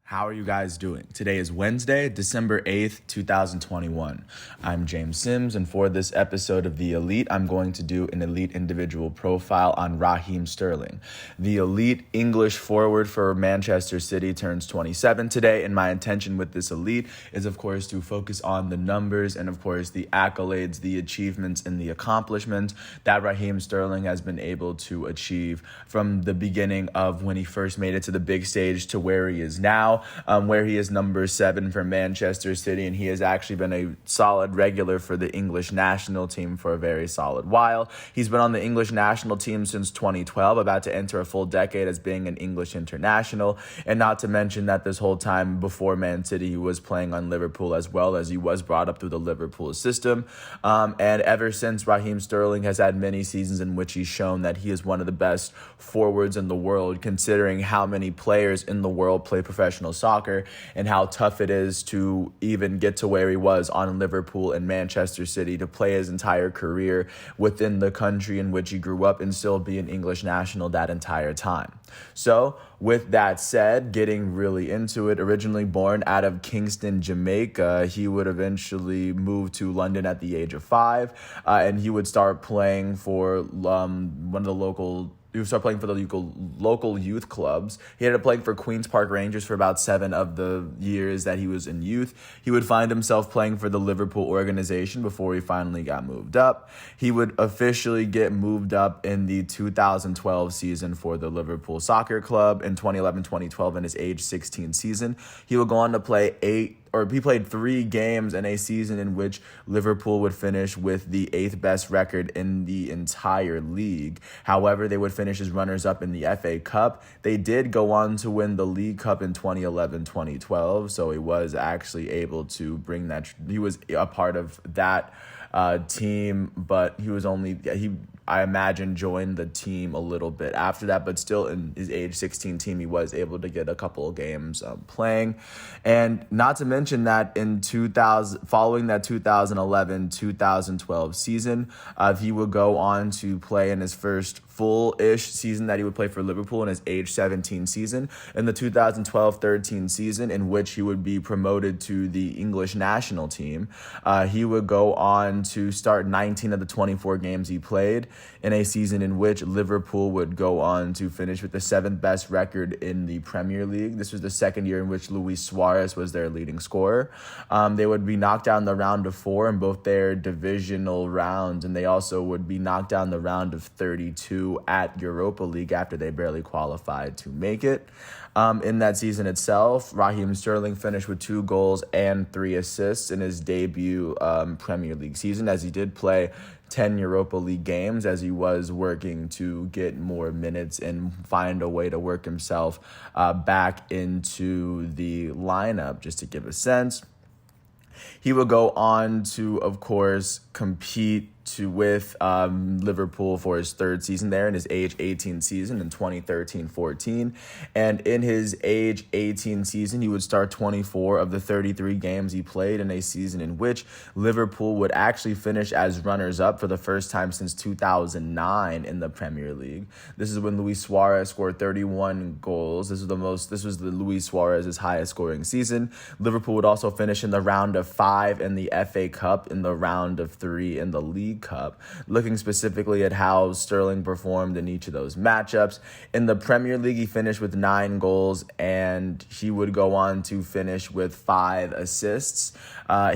How are you guys doing? Today is Wednesday, December 8th, 2021. I'm James Sims, and for this episode of The Elite, I'm going to do an elite individual profile on Raheem Sterling. The elite English forward for Manchester City turns 27 today, and my intention with this elite is, of course, to focus on the numbers and, of course, the accolades, the achievements, and the accomplishments that Raheem Sterling has been able to achieve from the beginning of when he first made it to the big stage to where he is now. Where he is number 7 for Manchester City, and he has actually been a solid regular for the English national team for a very solid while. He's been on the English national team since 2012, about to enter a full decade as being an English international, and not to mention that this whole time before Man City, he was playing on Liverpool as well, as he was brought up through the Liverpool system. And ever since, Raheem Sterling has had many seasons in which he's shown that he is one of the best forwards in the world, considering how many players in the world play professional soccer and how tough it is to even get to where he was on Liverpool and Manchester City, to play his entire career within the country in which he grew up and still be an English national that entire time. So with that said, getting really into it, originally born out of Kingston, Jamaica, he would eventually move to London at the age of 5, and he would start playing for He would start playing for the local youth clubs. He ended up playing for Queen's Park Rangers for about 7 of the years that he was in youth. He would find himself playing for the Liverpool organization before he finally got moved up. He would officially get moved up in the 2012 season for the Liverpool Soccer Club. In 2011-2012, in his age 16 season, he would go on to play he played 3 games in a season in which Liverpool would finish with the 8th best record in the entire league. However, they would finish as runners-up in the FA Cup. They did go on to win the League Cup in 2011-2012, so he was actually able to bring that. He was a part of that team, but I imagine joined the team a little bit after that, but still in his age 16 team, he was able to get a couple of games playing. And not to mention that following that 2011-2012 season, he would go on to play in his first full-ish season that he would play for Liverpool in his age 17 season, in the 2012-13 season, in which he would be promoted to the English national team. He would go on to start 19 of the 24 games he played in a season in which Liverpool would go on to finish with the 7th best record in the Premier League. This was the second year in which Luis Suarez was their leading scorer. They would be knocked out in the round of 4 in both their divisional rounds, and they also would be knocked out in the round of 32 at Europa League after they barely qualified to make it. In that season itself, Raheem Sterling finished with 2 goals and 3 assists in his debut Premier League season, as he did play 10 Europa League games, as he was working to get more minutes and find a way to work himself back into the lineup. Just to give a sense, he would go on to, of course, compete with Liverpool for his 3rd season there in his age 18 season in 2013-14. And in his age 18 season, he would start 24 of the 33 games he played in a season in which Liverpool would actually finish as runners-up for the first time since 2009 in the Premier League. This is when Luis Suarez scored 31 goals. This was the Luis Suarez's highest scoring season. Liverpool would also finish in the round of 5 in the FA Cup, in the round of 3 in the League Cup. Looking specifically at how Sterling performed in each of those matchups, in the Premier League, he finished with 9 goals, and he would go on to finish with 5 assists.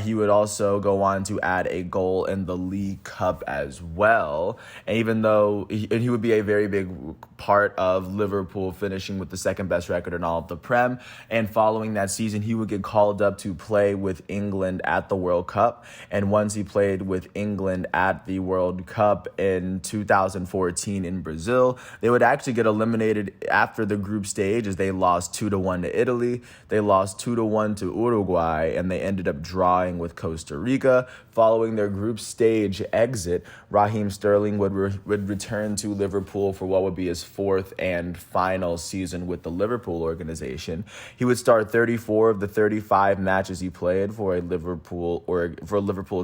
He would also go on to add a goal in the League Cup as well. And even though he would be a very big part of Liverpool finishing with the 2nd best record in all of the Prem. And following that season, he would get called up to play with England at the World Cup. And once he played with England at the World Cup in 2014 in Brazil, they would actually get eliminated after the group stage, as they lost 2-1 to Italy. They lost 2-1 to Uruguay, and they ended up drawing with Costa Rica. Following their group stage exit, Raheem Sterling would return to Liverpool for what would be his 4th and final season with the Liverpool organization. He would start 34 of the 35 matches he played for a Liverpool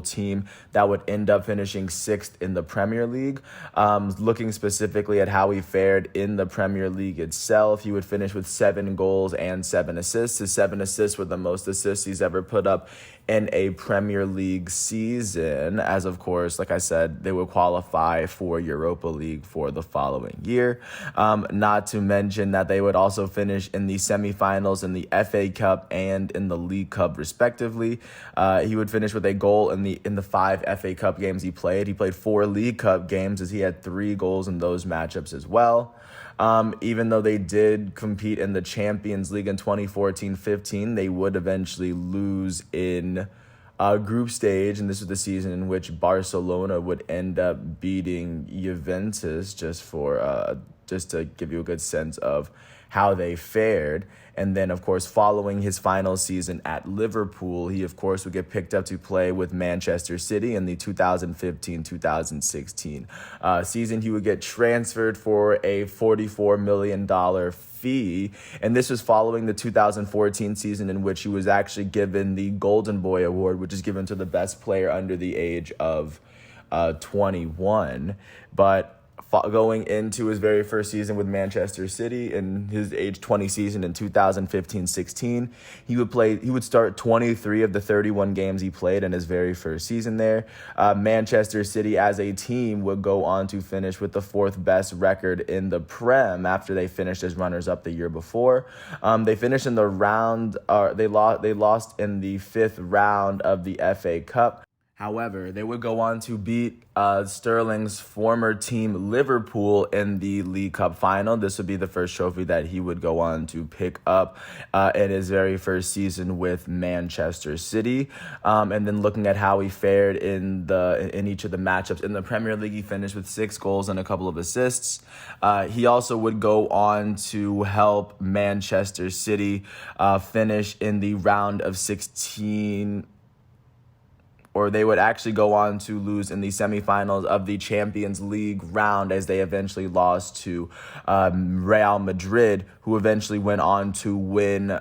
team that would end up finishing finishing sixth in the Premier League. Looking specifically at how he fared in the Premier League itself, he would finish with 7 goals and 7 assists. His 7 assists were the most assists he's ever put up in a Premier League season, as of course, like I said, they would qualify for Europa League for the following year. Not to mention that they would also finish in the semifinals in the FA Cup and in the League Cup, respectively. He would finish with a goal in the 5 FA Cup games he played. He played 4 League Cup games, as he had 3 goals in those matchups as well. Even though they did compete in the Champions League in 2014-15, they would eventually lose in group stage, and this was the season in which Barcelona would end up beating Juventus, just to give you a good sense of how they fared. And then, of course, following his final season at Liverpool, he, of course, would get picked up to play with Manchester City in the 2015-2016 season. He would get transferred for a $44 million fee, and this was following the 2014 season in which he was actually given the Golden Boy Award, which is given to the best player under the age of 21. But going into his very first season with Manchester City in his age 20 season in 2015-16, he would start 23 of the 31 games he played in his very first season there. Manchester City as a team would go on to finish with the 4th best record in the Prem after they finished as runners-up the year before. They finished in the round, they lost in the 5th round of the FA Cup. However, they would go on to beat Sterling's former team, Liverpool, in the League Cup final. This would be the first trophy that he would go on to pick up in his very first season with Manchester City. And then looking at how he fared in each of the matchups in the Premier League, he finished with 6 goals and a couple of assists. He also would go on to help Manchester City finish in the round of 16, or they would actually go on to lose in the semifinals of the Champions League round, as they eventually lost to Real Madrid, who eventually went on to win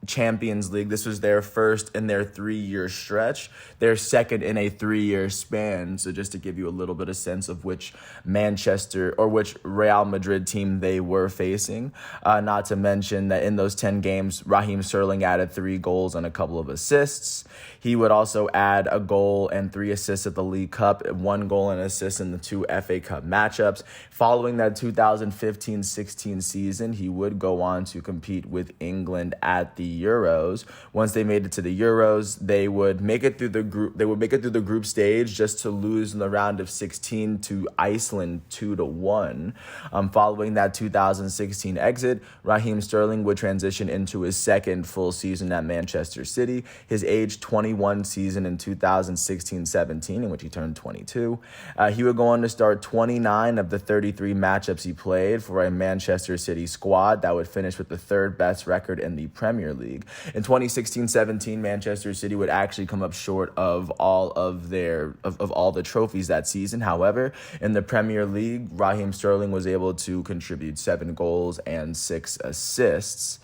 Champions League. This was their first in their 3-year stretch, their second in a 3-year span. So just to give you a little bit of sense of which Real Madrid team they were facing. Not to mention that in those 10 games, Raheem Sterling added 3 goals and a couple of assists. He would also add a goal and 3 assists at the League Cup, 1 goal and assist in the 2 FA Cup matchups. Following that 2015-16 season, he would go on to compete with England at the Euros. Once they made it to the Euros, they would make it through the group stage, just to lose in the round of 16 to Iceland 2-1. Following that 2016 exit, Raheem Sterling would transition into his second full season at Manchester City, his age 21 season in 2016-17, in which he turned 22. He would go on to start 29 of the 33 matchups he played for a Manchester City squad that would finish with the 3rd best record in the Premier League. In 2016-17, Manchester City would actually come up short of all the trophies that season. However, in the Premier League, Raheem Sterling was able to contribute 7 goals and 6 assists.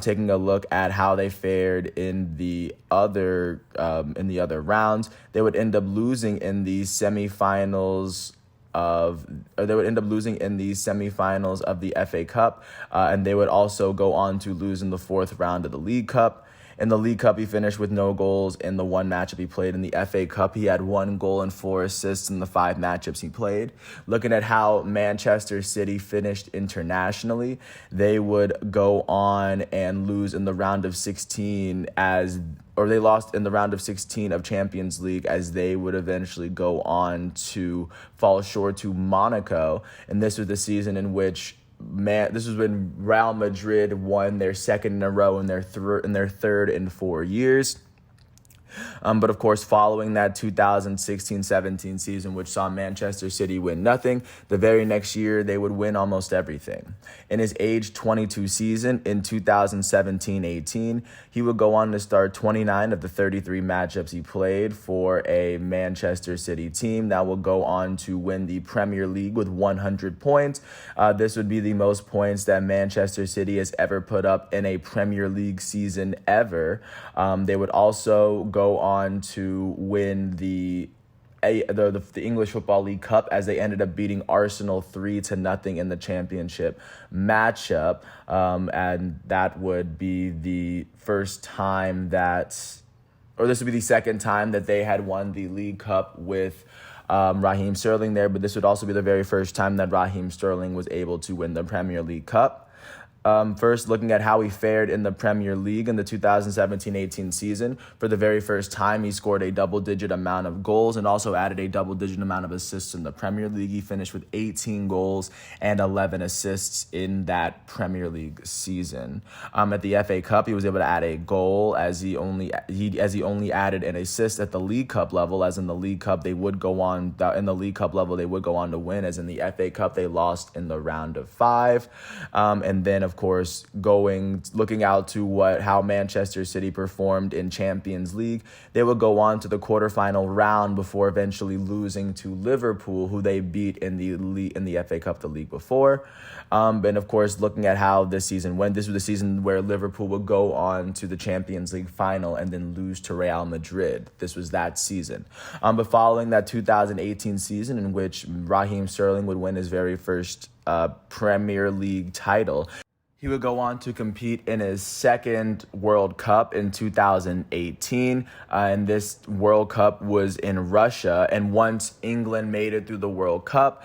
Taking a look at how they fared in the other rounds, they would end up losing in the semifinals of the FA Cup, and they would also go on to lose in the 4th round of the League Cup. In the League Cup, he finished with no goals in the 1 matchup he played. In the FA Cup, he had 1 goal and 4 assists in the 5 matchups he played. Looking at how Manchester City finished internationally, they would go on and lose in the round of 16 they lost in the round of 16 of Champions League, as they would eventually go on to fall short to Monaco. And this was the season in which this was when Real Madrid won their 2nd in a row in their 3rd in 4 years. But of course, following that 2016-17 season, which saw Manchester City win nothing, the very next year they would win almost everything. In his age 22 season in 2017-18, he would go on to start 29 of the 33 matchups he played for a Manchester City team that will go on to win the Premier League with 100 points. This would be the most points that Manchester City has ever put up in a Premier League season ever. They would also go on to win the the English Football League Cup, as they ended up beating Arsenal 3-0 in the championship matchup. And that would be the first time this would be the second time that they had won the League Cup with Raheem Sterling there, but this would also be the very first time that Raheem Sterling was able to win the Premier League Cup. First, looking at how he fared in the Premier League in the 2017-18 season. For the very first time, he scored a double-digit amount of goals and also added a double-digit amount of assists in the Premier League. He finished with 18 goals and 11 assists in that Premier League season. At the FA Cup, he was able to add a goal as he only added an assist at the League Cup level. As in the League Cup, they would go on to win. As in the FA Cup, they lost in the round of 5. And then, of course, looking out to how Manchester City performed in Champions League, they would go on to the quarterfinal round before eventually losing to Liverpool, who they beat in the FA Cup the league before. And of course, looking at how this season went, this was the season where Liverpool would go on to the Champions League final and then lose to Real Madrid. This was that season. But following that 2018 season, in which Raheem Sterling would win his very first Premier League title, he would go on to compete in his second World Cup in 2018, and this World Cup was in Russia. And once England made it through the World Cup,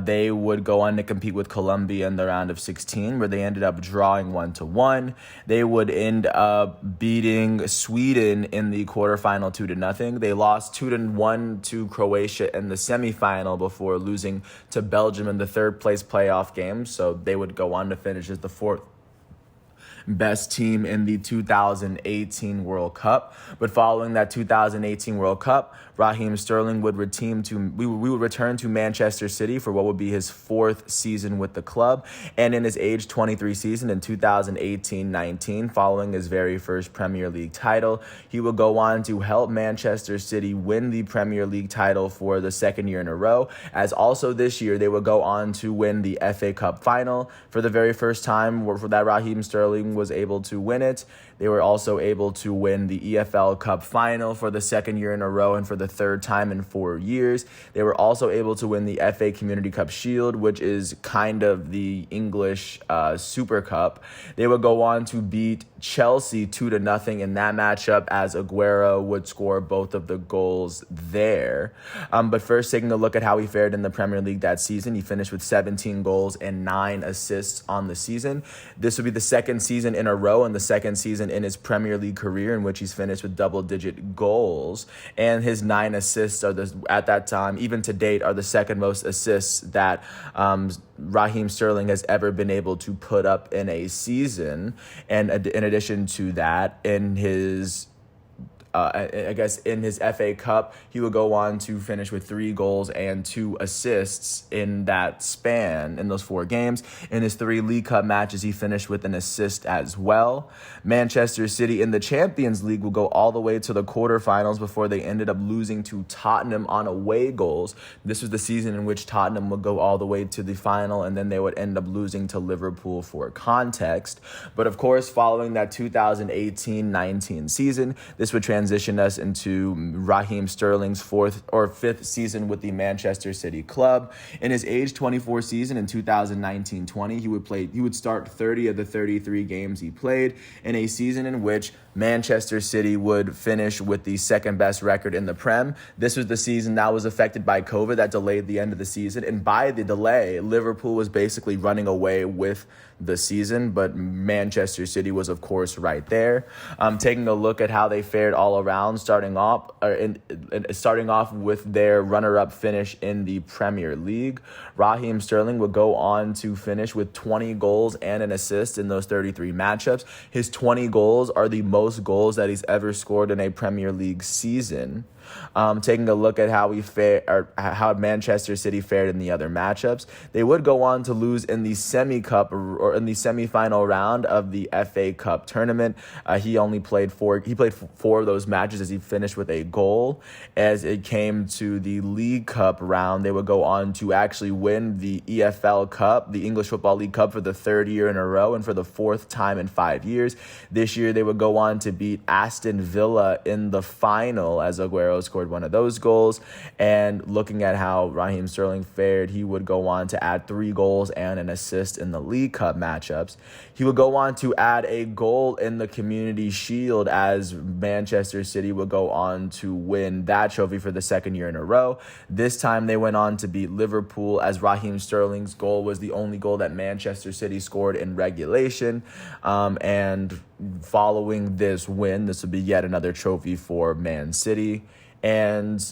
they would go on to compete with Colombia in the round of 16, where they ended up drawing 1-1. They would end up beating Sweden in the quarterfinal 2-0. They lost 2-1 to Croatia in the semifinal before losing to Belgium in the third place playoff game. So they would go on to finish as the fourth best team in the 2018 World Cup. But following that 2018 World Cup, Raheem Sterling would return to Manchester City for what would be his fourth season with the club. And in his age 23 season in 2018-19, following his very first Premier League title, he would go on to help Manchester City win the Premier League title for the second year in a row. As also this year, they would go on to win the FA Cup final for the very first time that Raheem Sterling was able to win it. They were also able to win the EFL Cup final for the second year in a row and for the third time in 4 years. They were also able to win the FA Community Cup Shield, which is kind of the English Super Cup. They would go on to beat Chelsea 2-0 in that matchup, as Aguero would score both of the goals there. But first, taking a look at how he fared in the Premier League that season, he finished with 17 goals and 9 assists on the season. This would be the second season in a row and the second season in his Premier League career in which he's finished with double-digit goals. And his 9 assists at that time, even to date, are the second most assists that Raheem Sterling has ever been able to put up in a season. And in addition to that, in his FA Cup, he would go on to finish with 3 goals and 2 assists in that span in those 4 games. In his 3 League Cup matches, he finished with an assist as well. Manchester City in the Champions League will go all the way to the quarterfinals before they ended up losing to Tottenham on away goals. This was the season in which Tottenham would go all the way to the final, and then they would end up losing to Liverpool for context. But of course, following that 2018-19 season, this would transition us into Raheem Sterling's 4th or 5th season with the Manchester City club. In his age 24 season in 2019-20, he would start 30 of the 33 games he played in a season in which Manchester City would finish with the second best record in the Prem. This was the season that was affected by COVID that delayed the end of the season. And by the delay, Liverpool was basically running away with the season, but Manchester City was, of course, right there. Taking a look at how they fared all around, starting off with their runner-up finish in the Premier League. Raheem Sterling would go on to finish with 20 goals and an assist in those 33 matchups. His 20 goals are the most goals that he's ever scored in a Premier League season. Taking a look at how Manchester City fared in the other matchups, they would go on to lose in the in the semifinal round of the FA Cup tournament. He played 4 of those matches as he finished with a goal. As it came to the League Cup round, they would go on to actually win the EFL Cup, the English Football League Cup, for the 3rd year in a row and for the 4th time in 5 years. This year, they would go on to beat Aston Villa in the final, as Aguero row, scored one of those goals. And looking at how Raheem Sterling fared, he would go on to add 3 goals and an assist in the League Cup matchups. He would go on to add a goal in the Community Shield as Manchester City would go on to win that trophy for the second year in a row. This time they went on to beat Liverpool, as Raheem Sterling's goal was the only goal that Manchester City scored in regulation. And following this win, this would be yet another trophy for Man City. And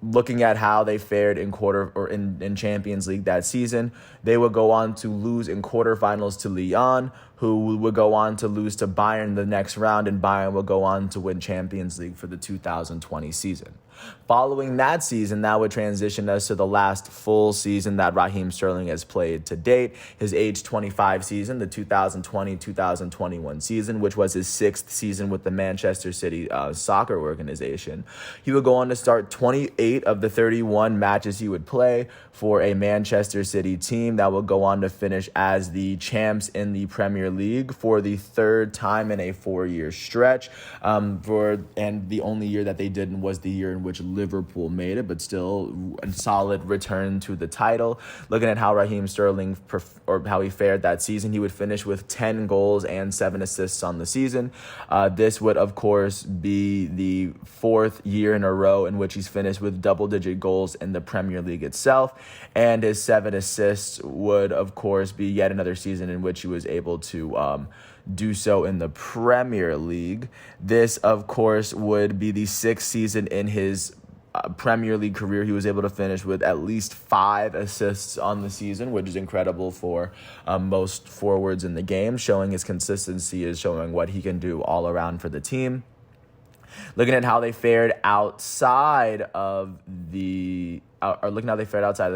looking at how they fared in Champions League that season, they would go on to lose in quarterfinals to Lyon, who would go on to lose to Bayern the next round, and Bayern will go on to win Champions League for the 2020 season. Following that season, that would transition us to the last full season that Raheem Sterling has played to date, his age 25 season, the 2020-2021 season, which was his 6th season with the Manchester City soccer organization. He would go on to start 28 of the 31 matches he would play for a Manchester City team that would go on to finish as the champs in the Premier League for the 3rd time in a 4-year stretch. And the only year that they didn't was the year in which Liverpool made it, but still a solid return to the title. Looking at how Raheem Sterling how he fared that season, he would finish with 10 goals and 7 assists on the season. This would, of course, be the 4th year in a row in which he's finished with double-digit goals in the Premier League itself, and his 7 assists would, of course, be yet another season in which he was able to do so in the Premier League. This, of course, would be the 6th season in his Premier League career he was able to finish with at least 5 assists on the season, which is incredible for most forwards in the game, showing his consistency, is showing what he can do all around for the team. Looking at how they fared outside of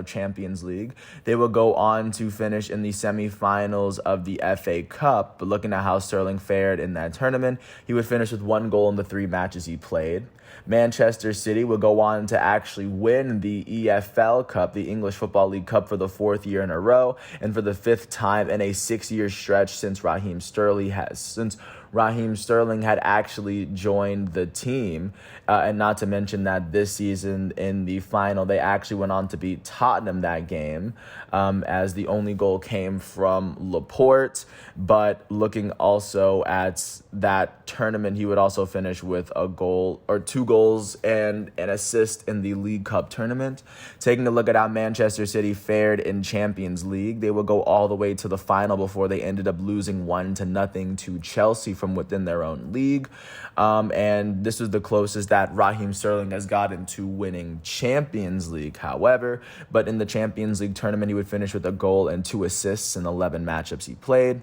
Champions League, they will go on to finish in the semifinals of the FA Cup. But looking at how Sterling fared in that tournament, he would finish with 1 goal in the 3 matches he played. Manchester City would go on to actually win the EFL Cup, the English Football League Cup, for the 4th year in a row, and for the 5th time in a 6-year stretch since Raheem Sterling had actually joined the team. And not to mention that this season in the final, they actually went on to beat Tottenham that game, as the only goal came from Laporte. But looking also at that tournament, he would also finish with a goal or 2 goals and an assist in the League Cup tournament. Taking a look at how Manchester City fared in Champions League, they would go all the way to the final before they ended up losing 1-0 to Chelsea from within their own league. And this was the closest that Raheem Sterling has gotten to winning Champions League, however. But in the Champions League tournament, he would finish with a goal and 2 assists in 11 matchups he played.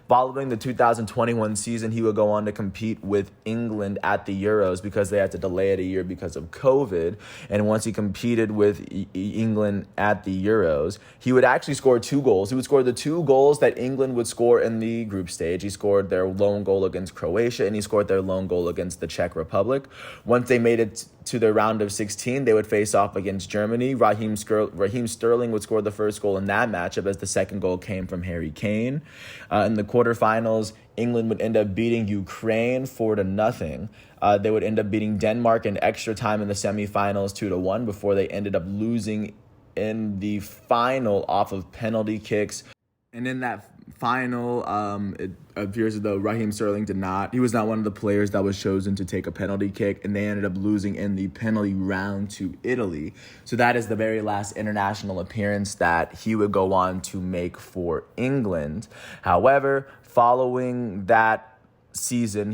Following the 2021 season, he would go on to compete with England at the Euros because they had to delay it a year because of COVID. And once he competed with England at the Euros, he would actually score 2 goals. He would score the 2 goals that England would score in the group stage. He scored their lone goal against Croatia, and he scored their lone goal against the Czech Republic. Once they made it to the round of 16, they would face off against Germany. Raheem Sterling would score the first goal in that matchup, as the second goal came from Harry Kane. In the quarterfinals, England would end up beating Ukraine 4-0. They would end up beating Denmark in extra time in the semifinals 2-1 before they ended up losing in the final off of penalty kicks. And in that final, it appears as though Raheem Sterling he was not one of the players that was chosen to take a penalty kick, and they ended up losing in the penalty round to Italy. So that is the very last international appearance that he would go on to make for England. However, following that season,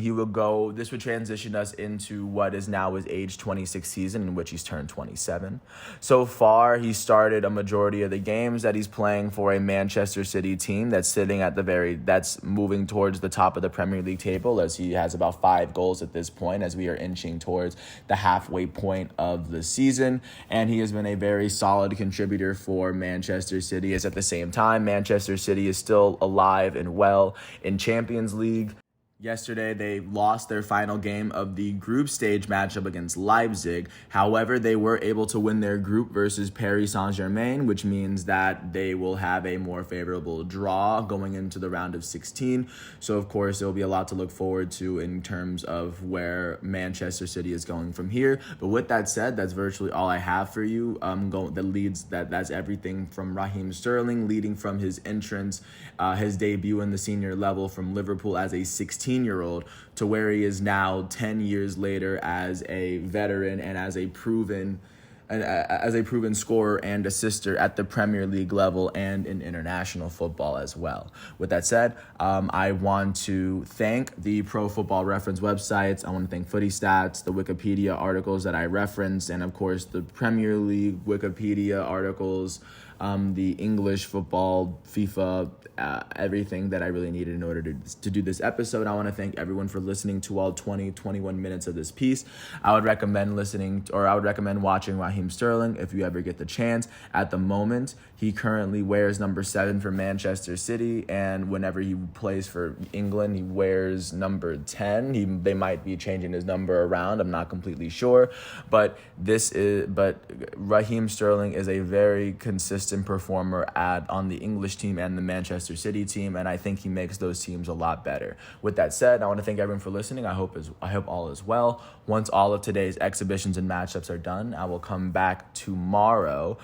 this would transition us into what is now his age 26 season, in which he's turned 27. So far, he started a majority of the games that he's playing for a Manchester City team that's that's moving towards the top of the Premier League table, as he has about 5 goals at this point, as we are inching towards the halfway point of the season. And he has been a very solid contributor for Manchester City, as at the same time, Manchester City is still alive and well in Champions League. Yesterday, they lost their final game of the group stage matchup against Leipzig. However, they were able to win their group versus Paris Saint-Germain, which means that they will have a more favorable draw going into the round of 16. So, of course, there will be a lot to look forward to in terms of where Manchester City is going from here. But with that said, that's virtually all I have for you. That's everything from Raheem Sterling, leading from his entrance, his debut in the senior level from Liverpool as a 16-year-old to where he is now 10 years later as a veteran and as a proven scorer and assister at the Premier League level and in international football as well. With that said, I want to thank the Pro Football Reference websites. I want to thank Footy Stats, the Wikipedia articles that I referenced, and of course the Premier League Wikipedia articles, the English football, FIFA, everything that I really needed in order to do this episode. I want to thank everyone for listening to all 21 minutes of this piece. I would recommend watching Raheem Sterling if you ever get the chance. At the moment, he currently wears number 7 for Manchester City, and whenever he plays for England, he wears number 10. They might be changing his number around. I'm not completely sure, but Raheem Sterling is a very consistent performer on the English team and the Manchester City team, and I think he makes those teams a lot better. With that said, I want to thank everyone for listening. I hope all is well. Once all of today's exhibitions and matchups are done, I will come back tomorrow,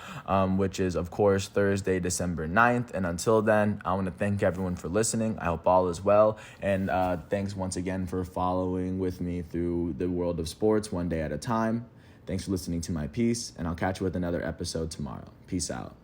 which is, of course, Thursday, December 9th. And until then, I want to thank everyone for listening. I hope all is well. And thanks once again for following with me through the world of sports one day at a time. Thanks for listening to my piece, and I'll catch you with another episode tomorrow. Peace out.